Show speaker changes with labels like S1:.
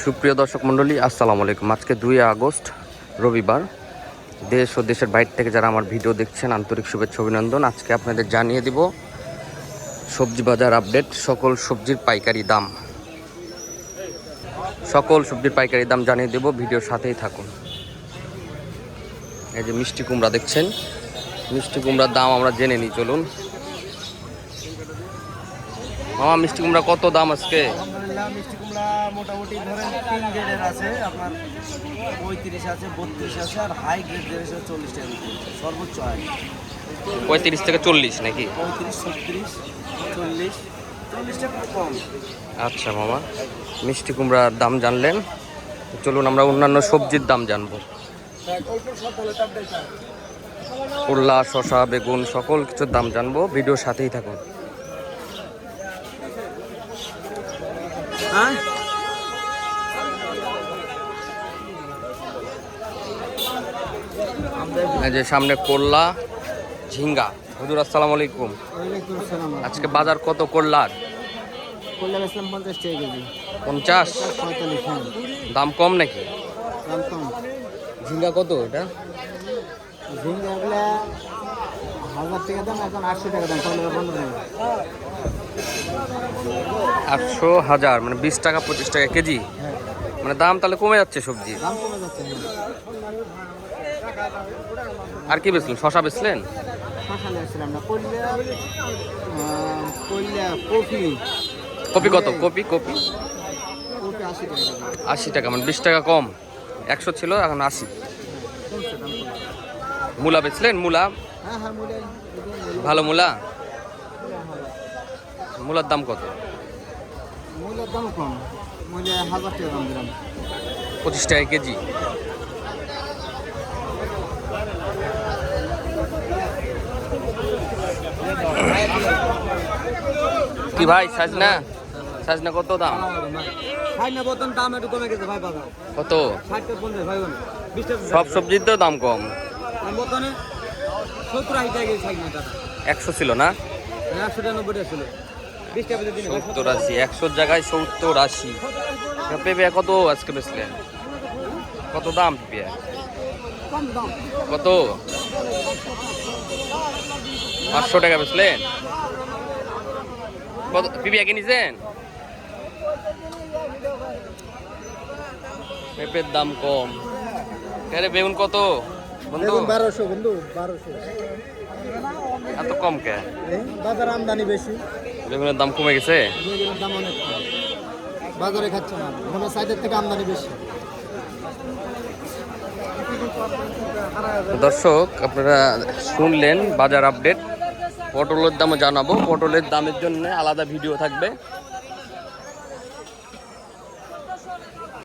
S1: সুপ্রিয় দর্শক মণ্ডলী, আসসালামু আলাইকুম। আজকে 2 আগস্ট রবিবার। দেশ ও দেশের বাইরে থেকে যারা আমার ভিডিও দেখছেন আন্তরিক শুভেচ্ছা অভিনন্দন। আজকে আপনাদের জানিয়ে দিব সবজি বাজার আপডেট, সকল সবজির পাইকারি দাম জানিয়ে দেব। ভিডিওর সাথেই থাকুন। এই যে মিষ্টি কুমড়া দেখছেন, মিষ্টি কুমড়ার দাম আমরা জেনে নিই, চলুন। মামা, মিষ্টি কুমড়া কত দাম আজকে?
S2: আলহামদুলিল্লাহ, মিষ্টি কুমড়া মোটামুটি ধরেন 3 গ্রেডের আছে, আপনার 35 আছে, 32 আছে, আর হাই গ্রেডের আছে 40 টাকা সর্বোচ্চ হাই।
S1: 35 থেকে 40 নাকি?
S2: 35, 36, 40, 40 টাকা কম।
S1: আচ্ছা মামা, মিষ্টি কুমড়ার দাম জানলেন, চলুন আমরা অন্যান্য সবজির দাম জানবো। করলা, শসা, বেগুন সকল কিছুর দাম জানবো। ভিডিওর সাথেই থাকুন। এই যে সামনে করলা, ঝিঙ্গা। হুজুর আসসালামু আলাইকুম। আজকে বাজার কত করলার?
S2: 50 টাকা কেজি।
S1: 50?
S2: 45।
S1: দাম কম নাকি?
S2: দাম কম।
S1: ঝিঙ্গা কত এটা?
S2: ঝিঙ্গাগুলা 1000 টাকা দাম, এখন 800 টাকা দাম।
S1: 800, 1000 মানে 20 টাকা 25 টাকা কেজি। মানে দাম তাহলে কমে যাচ্ছে সবজি।
S2: দাম কমে যাচ্ছে।
S1: আর কি বেচলেন? শসা বেচলেন?
S2: শসা নিয়েছিলাম না, কপি।
S1: কপি কত? কপি
S2: 80 টাকা।
S1: 80 টাকা, মানে 20 টাকা কম। 100 ছিল, এখন 80। মূলা বেচলেন? মূলা
S2: হ্যাঁ,
S1: ভালো মূলা? মূলার দাম কত?
S2: মূলের দাম কম। মূলে 1000 টাকা দাম দিলাম।
S1: 25 টাকা কেজি। কি ভাই, সাজনা কত দাম?
S2: বর্তমান দাম একটু কমে গেছে ভাই। বাজার
S1: কত?
S2: 60 টাকা 50 ভাই, 20 টাকা।
S1: সব সবজির তো দাম কম।
S2: বর্তমানে 70-80 টাকা কেজি।
S1: 100 ছিল না?
S2: 100 টাকা 90 টাকা ছিল। 20 টাকা দিন।
S1: 70, 80, 100 জায়গায় 70, 80। পেঁপে কত আজকে বেচলেন? কত দাম পেঁপে?
S2: কম দাম।
S1: কত? 500 টাকা বেচলেন? কত পেঁপে কিনেছেন? পেঁপের দাম কম। আরে বেগুন কত বন্ধু?
S2: 1200 বন্ধু, 1200।
S1: এত কম কে?
S2: বাজার আমদানি বেশি,
S1: বেগুনের দাম কমে গেছে।
S2: বেগুনের দাম অনেক কম, বাজারে খাচ্ছে না। ওখানে সাইডের থেকে আমদানি বেশি।
S1: দর্শক, আপনারা শুনলেন বাজার আপডেট। পটলের দামও জানাবো। পটলের দামের জন্য আলাদা ভিডিও থাকবে।